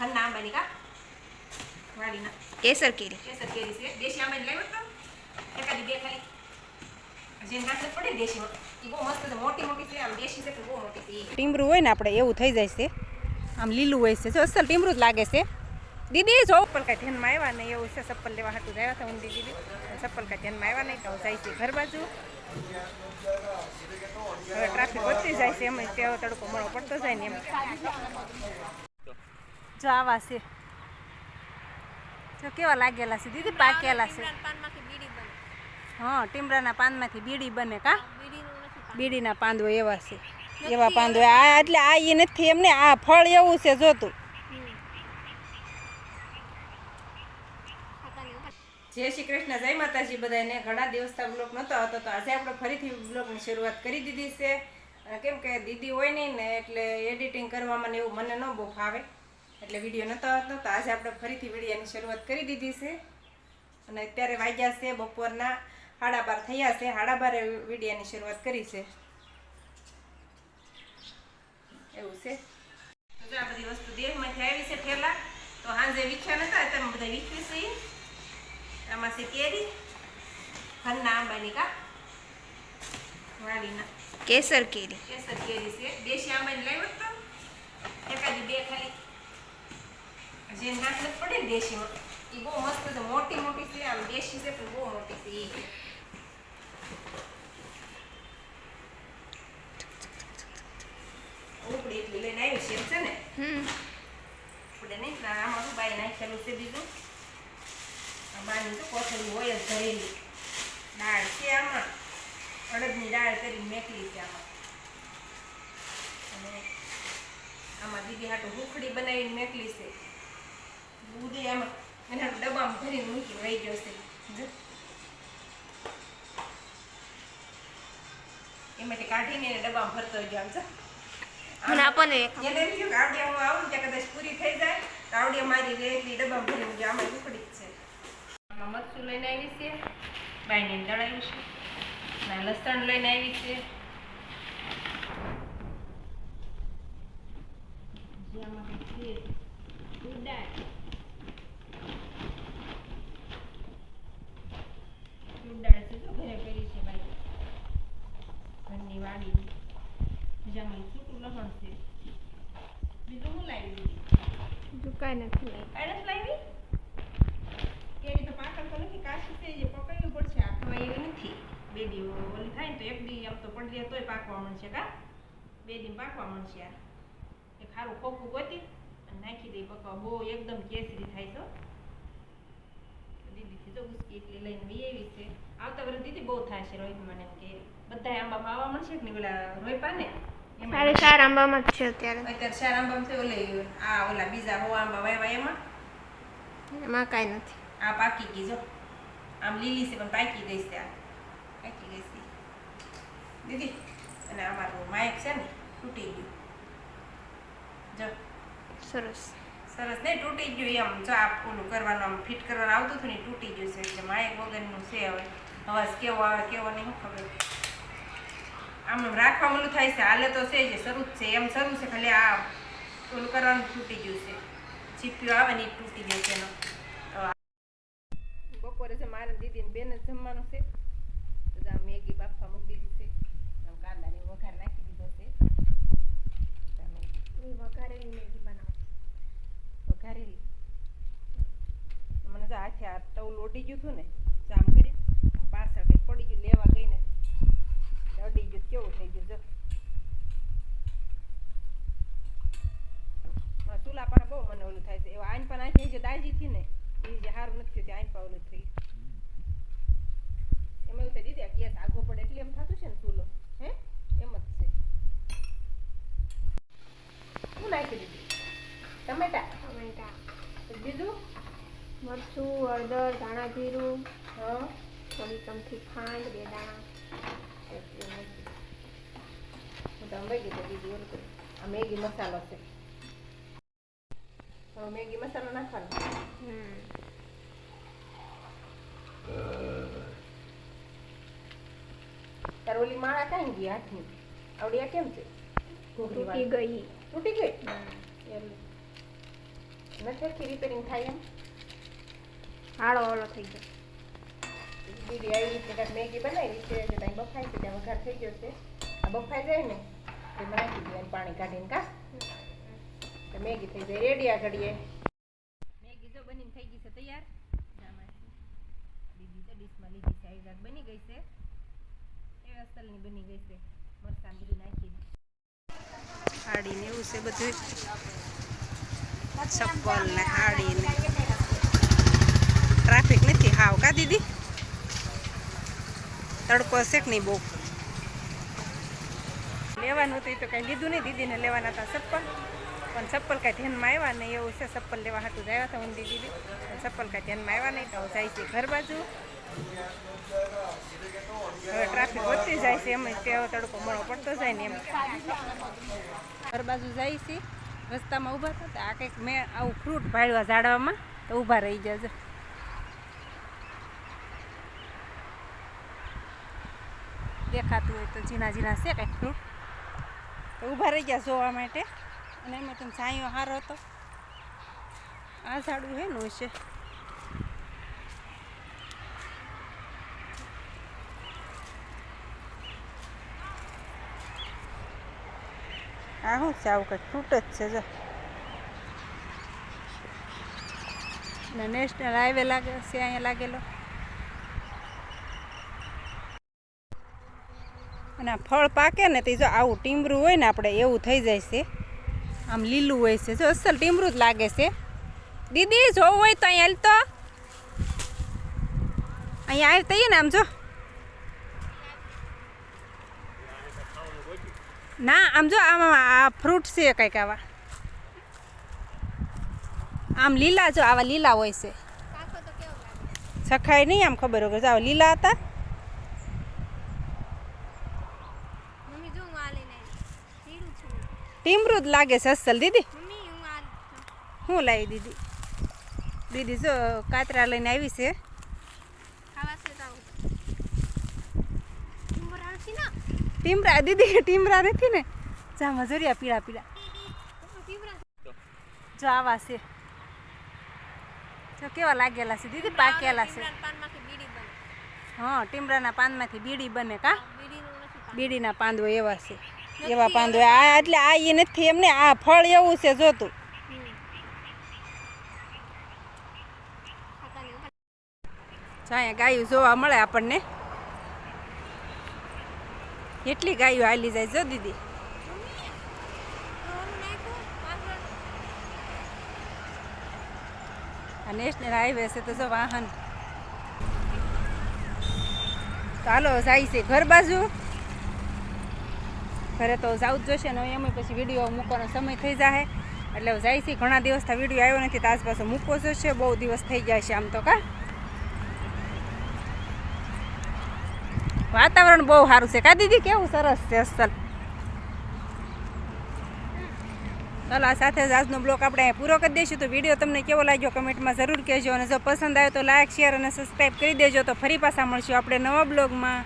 ખન્ના આંબાની કા વાડીના કેસર કેરી છે દેશી આંબાની લાવ્યો તો એકાદી બે ખાલી જે નાખત પડે દેશીમાં એ બહુ મસ્ત છે, મોટી મોટી છે, આમ દેશી છે તો બહુ મોટી છે. ટીમરું હોય ને આપણે એવું થઈ જાય છે, આમ લીલું હોય છે, જો અસલ ટીમરું જ લાગે છે. દીદી જો ચપ્પલ કાંઈ ધ્યાનમાં આવ્યા નહીં એવું છે, ચપ્પલ લેવા હાટું આવ્યા હતા હું દીદી, ચપ્પલ કાંઈ ધ્યાનમાં આવ્યા નહીં તો જાય છે ઘર બાજુ. હવે ટ્રાફિક વધતી જાય છે, એમ ત્યાં તડકો મળવો પડતો જાય ને એમ. જો આવા છે, જો કેવા લાગેલા છે દીદી, પાકેલા છે. હા, ટીમરાના પાનમાંથી બીડી બને કા, બીડીના પાંદ હોય એવા છે, એવા પાંદ હોય. આ એટલે આ એ નથી એમને, આ ફળ એવું છે જોતું. જય શ્રી કૃષ્ણ, જય માતાજી બધાને. ઘણા દિવસથી બ્લોગ નહોતો આવતો તો આજે આપણે ફરીથી બ્લોગની શરૂઆત કરી દીધી છે. કેમ કે દીદી હોય નહીં ને એટલે એડિટિંગ કરવામાં ને એવું મને ન બહુ ફાવે, એટલે વિડીયો નહોતો આવતો. તો આજે આપણે ફરીથી વિડીયોની શરૂઆત કરી દીધી છે અને અત્યારે વાગ્યા છે બપોરના 12:30 થયા છે. 12:30 વિડીયોની શરૂઆત કરી છે એવું છે. તો આ બધી વસ્તુ દેહમાંથી આવી છે ઠેલા, તો સાંજે વીખ્યા નતા, તમે બધા વીખવી છે. આમાં છે કેરી, ખન્ના આંબાની કા વાડીના કેસર કેરી છે, દેશી આંબાની લાવ્યો તો એકાદી બે ખાલી જે નાખત પડે ને દેશીમાં એ બહુ મસ્ત છે, મોટી મોટી છે, આમ દેશી છે પણ બહુ મોટી છે. ઉપડી એટલી લઈને આવી છે ને, ઉપડે નહીં આમાં શું બાઈ નાખેલું છે બીજું. બાની તો કોથળી હોય જ ભરેલી, દાળ છે આમાં, અડદની દાળ કરીને મેકલી છે આમાં. અને આમાં દીદી હાટું હુખડી બનાવીને મેકલી છે. દૂધી આમાં એના ડબ્બામાં ભરીને મૂકીને વહી ગયો છે. એમાંથી કાઢીને ડબ્બામાં ભરતો ગયો આમ છે. આવડિયા હું આવું ત્યાં કદાચ પૂરી થઈ જાય તો આવડિયા મારી એટલી ડબ્બામાં ભરીને ગયો. આમાં હુખડી જ છે. આમાં મરચું લઈને આવી છે, બાઈને દળાવ્યું છે, ના લસણ લઈને આવી છે, ઉડાડ છે તો ઘરે કરી છે બાઈ ઘરની વાડી. બીજામાં છૂટું લસણ છે. બીજું શું લાવી દીધી? બીજું કાંઈ નથી લાવી. કેરી તો પાકલ તો નથી, કાચી છે, જે પકડવું પડશે, હાથમાં એવી નથી. બે દી ઓલી થાય ને તો એક દી આમ તો પડી જાય તોય પાકવા મળશે કા, બે દી પાકવા મળશે. આ એક સારું ખોખું ગોતી અને નાખી દઈ પકવા, બહુ એકદમ કેસરી થાય તો. દીદીથી તો ઉસકી એટલી લઈને વી એવી છે. આવતા વર્ષ દીદી બહુ થાય છે રોહિત મને કેરી. બધા આંબામાં આવવા મળશે કે નહીં, પેલા રોયપા ને સારી 4 આંબામાં જ છે અત્યારે. 4 આંબામાં છે. ઓલા બીજા હો આંબા વાવ્યા એમાં કાંઈ નથી. આ પાકી ગઈ જો, આમ લીલી છે પણ પાકી ગઈ છે. આ પાકી ગઈ છે દીદી. અને અમારું માઇક છે ને તૂટી ગયું જો. સરસ નહીં તૂટી ગયું એમ જો, આ ઓલું કરવાનું આમ ફિટ કરવાનું આવતું હતું ને તૂટી ગયું છે. એટલે માઇક વગરનું છે. હવે અવાજ કેવો આવે કેવો નહીં શું ખબર. આમ રાખવા ઓલું થાય છે, હાલે તો છે જે શરૂ જ છે એમ શરૂ છે, ખાલી આ ઓલું કરવાનું તૂટી ગયું છે. ચીપિયો આવે ને એ તૂટી ગયો છે એનો. બપોરે છે મારા દીદી ને બેન જ જમવાનું છે. તો આ મેગી બાફવા મૂકી દીધી છે, આમ કાંદાની વઘાર નાખી દીધો છે. વઘારેલી મેગી બનાવો. વઘારેલી મને તો હાથે આ તવલું ઓડી ગયું હતું ને, જામ કરી પાછળ કંઈક પડી ગયું, લેવા ગઈ ને અડી ગયું, કેવું થઈ ગયું જો. ચૂલા પર બહુ મને ઓલું થાય છે. એવા આઈન પણ આંખી જે દાજી થી ને એ જે સારું નથી થયું, આઈન પર ઓલું થઈ એમ એવું થઈ દીધી. ગેસ આગો પડે એટલે એમ થતું છે ને ચૂલો, હે એમ જ છે. શું નાખી દીધી? ટમેટા. બીજું મરચું, હળદર, ધાણા જીરું, હા, થોડી ચમચી ખાંડ, 2 દાણા. હું તો મેગી તો દીધી ઓલું કરી. આ મેગી મસાલો છે. હવે મેગી મસાલો નાખવાનો. તાર ઓલી માળા કાંઈ ગઈ હાથની? આવડિયા કેમ છે? તૂટી ગઈ. તૂટી ગઈ? નથી રિપેરિંગ થાય એમ હાળો ઓલો થઈ ગયો. દીદી આવી રીતે કાંઈક મેગી બનાવી છે કે ત્યાં બફાઈ છે ત્યાં વઘાર થઈ ગયો છે. આ બફાઈ જાય ને એ નાખી દે પાણી કાઢીને કા તો મેગી થઈ જાય રેડી. આ ઘડીએ મેગી જો બનીને થઈ ગઈ છે તૈયાર. દીદી તો ડીશમાં લીધી છે આવી બની ગઈ છે એ અસલની બની ગઈ છે. મરચાં બધું નાખી હાડીને એવું છે બધું ચપ્પલ ને હાડી ને ટ્રાફિક નથી હાવ કા દીદી. તડકો છે કે નહીં બહુ. લેવાનું હતું એ તો કાંઈ લીધું નહીં. દીદીને લેવાના હતા ચપ્પલ પણ ચપ્પલ કાંઈ ધ્યાનમાં આવ્યા નહીં એવું છે. ચપ્પલ લેવા હાટું જ આવ્યા હતા હું દીદી ચપ્પલ કાંઈ ધ્યાનમાં આવ્યા નહીં તો જાય છે ઘર બાજુ. હવે ટ્રાફિક વધતી જાય છે એમ તેવો તડકો મળો પડતો જાય ને એમ ઘર બાજુ જાય છે. રસ્તામાં ઊભા થતા આ કંઈક મેં આવું ફ્રૂટ ભાડવા ઝાડવામાં તો ઊભા રહી જજો. દેખાતું હોય તો ઝીણા ઝીણા છે કંઈક ફ્રૂટ તો ઊભા રહી ગયા જોવા માટે. અને એમાં તમે છાંયો સારો હતો. આ ઝાડું હે નું છે. આ શું છે આવું કંઈક ફ્રૂટ જ છે જો. અને નેશનલ હાઈવે લાગે છે અહીંયા લાગેલો. અને આ ફળ પાકે ને તે જો આવું ટીમરું હોય ને આપણે એવું થઈ જાય છે. આમ લીલું હોય છે જો અસલ ટીમરું જ લાગે છે. દીદી જોવું હોય તો અહીંયા હાલ તો અહીંયા આવી તઈએ ને આમ જો. ના આમ જો આમાં આ ફ્રૂટ છે કંઈક આવા આમ લીલા જો આવા લીલા હોય છે. સખાય નહીં આમ ખબર વગર આવા લીલા હતા. ટીમરું જ લાગે છે અસલ દીદી. શું લાવી દીદી? દીદી જો કાતરા લઈને આવી છે. ટીમરા દીદી ટીમરા નથી ને જામાં જોરિયા પીળા પીળા જો આવા છે. જો કેવા લાગેલા છે દીદી પાકેલા છે. હા ટીમરાના પાનમાંથી બીડી બને કા બીડીના પાંદ હોય એવા છે. એવા પાંદ હોય આ એટલે આ એ નથી એમને આ ફળ એવું છે જોતું. અહીંયા ગાયું જોવા મળે આપણને. એટલી ગાયો હાલી જાય જો દીદી. આ નેશનલ હાઈવે છે તો જો વાહન. તો હાલો જાય છે ઘર બાજુ. ઘરે તો જવું જ જોશે ને એમ પછી વિડીયો મૂકવાનો સમય થઈ જાય એટલે જાય છે. ઘણા દિવસથી વિડીયો આવ્યો નથી તો આજ પાછો મૂકવો જોશે. બહુ દિવસ થઈ જાય છે આમ તો કા. વાતાવરણ બહુ સારું છે કા દીદી. કેવું સરસ છે અસલ. ચાલો આ સાથે જ આજનો બ્લોગ આપણે અહીંયા પૂરો કરી દઈશું. તો વિડીયો તમને કેવો લાગ્યો કમેન્ટમાં જરૂર કહેજો. અને જો પસંદ આવ્યો તો લાઈક શેર અને સબસ્ક્રાઈબ કરી દેજો. તો ફરી પાછા મળશું આપણે નવા બ્લોગમાં.